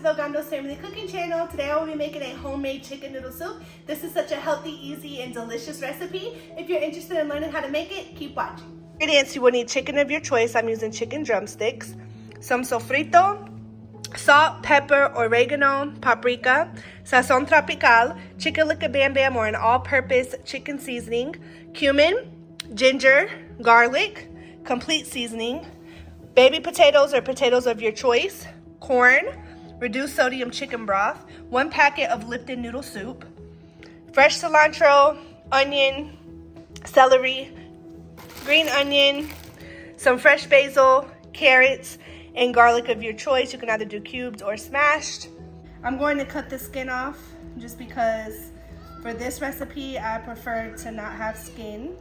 Vogando's Family Cooking Channel. Today I will be making a homemade chicken noodle soup. This is such a healthy, easy, and delicious recipe. If you're interested in learning how to make it, keep watching. Ingredients: you will need chicken of your choice. I'm using chicken drumsticks, some sofrito, salt, pepper, oregano, paprika, sazón tropical, chicken liquor bambam or an all-purpose chicken seasoning, cumin, ginger, garlic, complete seasoning, baby potatoes or potatoes of your choice, corn, reduced sodium chicken broth, 1 packet of Lipton noodle soup, fresh cilantro, onion, celery, green onion, some fresh basil, carrots, and garlic of your choice. You can either do cubed or smashed. I'm going to cut the skin off just because for this recipe I prefer to not have skin.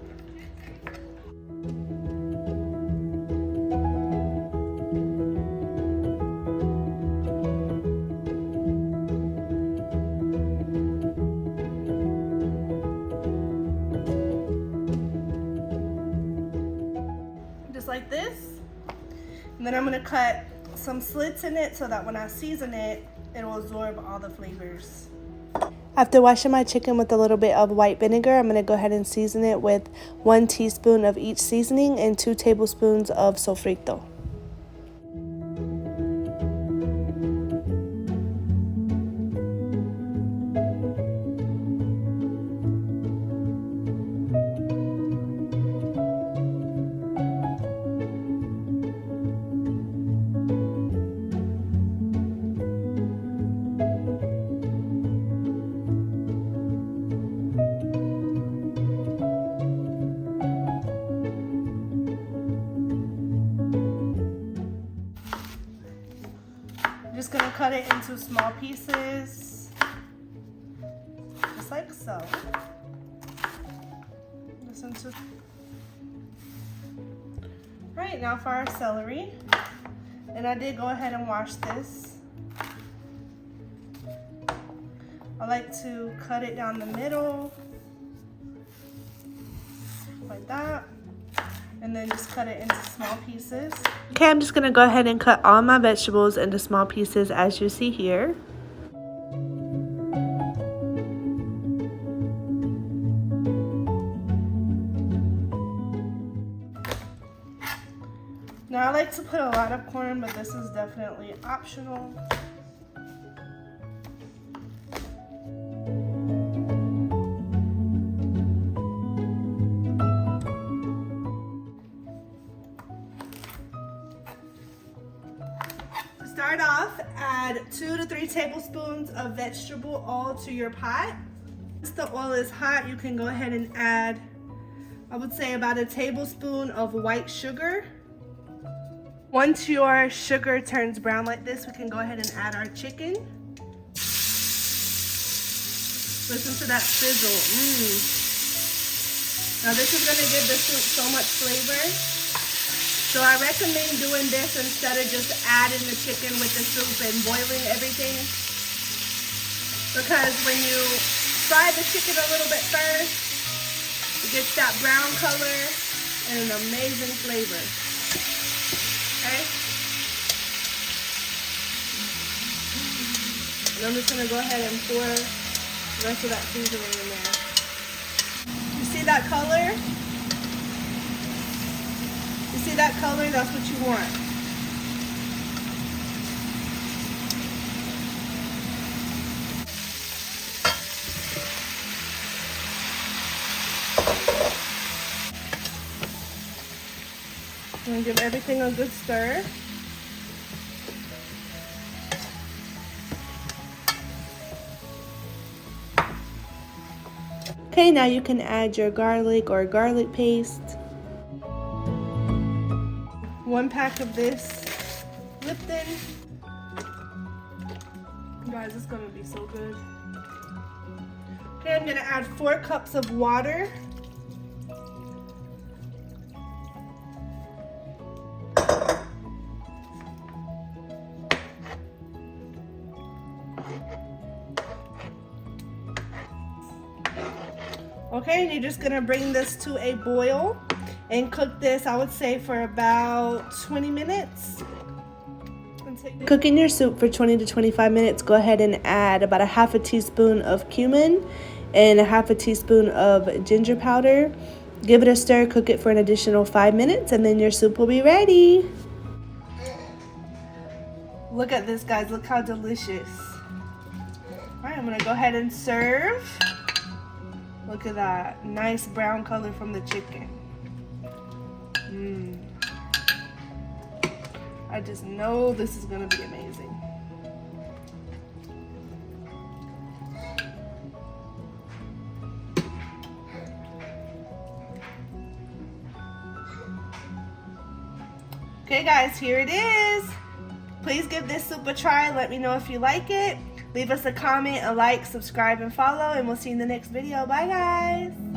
Just like this. And then I'm gonna cut some slits in it so that when I season it, it will absorb all the flavors. After washing my chicken with a little bit of white vinegar, I'm gonna go ahead and season it with 1 teaspoon of each seasoning and 2 tablespoons of sofrito. Just gonna cut it into small pieces, just like so. Right, now for our celery. And I did go ahead and wash this. I like to cut it down the middle, like that. And then just cut it into small pieces. Okay, I'm just gonna go ahead and cut all my vegetables into small pieces as you see here. Now I like to put a lot of corn, but this is definitely optional. Start off, add 2 to 3 tablespoons of vegetable oil to your pot. Once the oil is hot, you can go ahead and add, I would say, about a tablespoon of white sugar. Once your sugar turns brown like this, we can go ahead and add our chicken. Listen to that sizzle. Now this is going to give the soup so much flavor. So I recommend doing this instead of just adding the chicken with the soup and boiling everything. Because when you fry the chicken a little bit first, it gets that brown color and an amazing flavor. Okay? And I'm just gonna go ahead and pour the rest of that seasoning in there. You see that color? You see that color? That's what you want. I'm going to give everything a good stir. Okay, now you can add your garlic or garlic paste. 1 pack of this Lipton. Guys, it's gonna be so good. Okay, I'm gonna add 4 cups of water. Okay, and you're just gonna bring this to a boil and cook this, I would say, for about 20 minutes. Cooking your soup for 20 to 25 minutes, go ahead and add about a half a teaspoon of cumin and a half a teaspoon of ginger powder. Give it a stir, cook it for an additional 5 minutes, and then your soup will be ready. Look at this, guys. Look how delicious. All right, I'm gonna go ahead and serve. Look at that nice brown color from the chicken. I just know this is gonna be amazing. Okay guys, here it is. Please give this soup a try. Let me know if you like it. Leave us a comment, a like, subscribe, and follow, and we'll see you in the next video. Bye guys.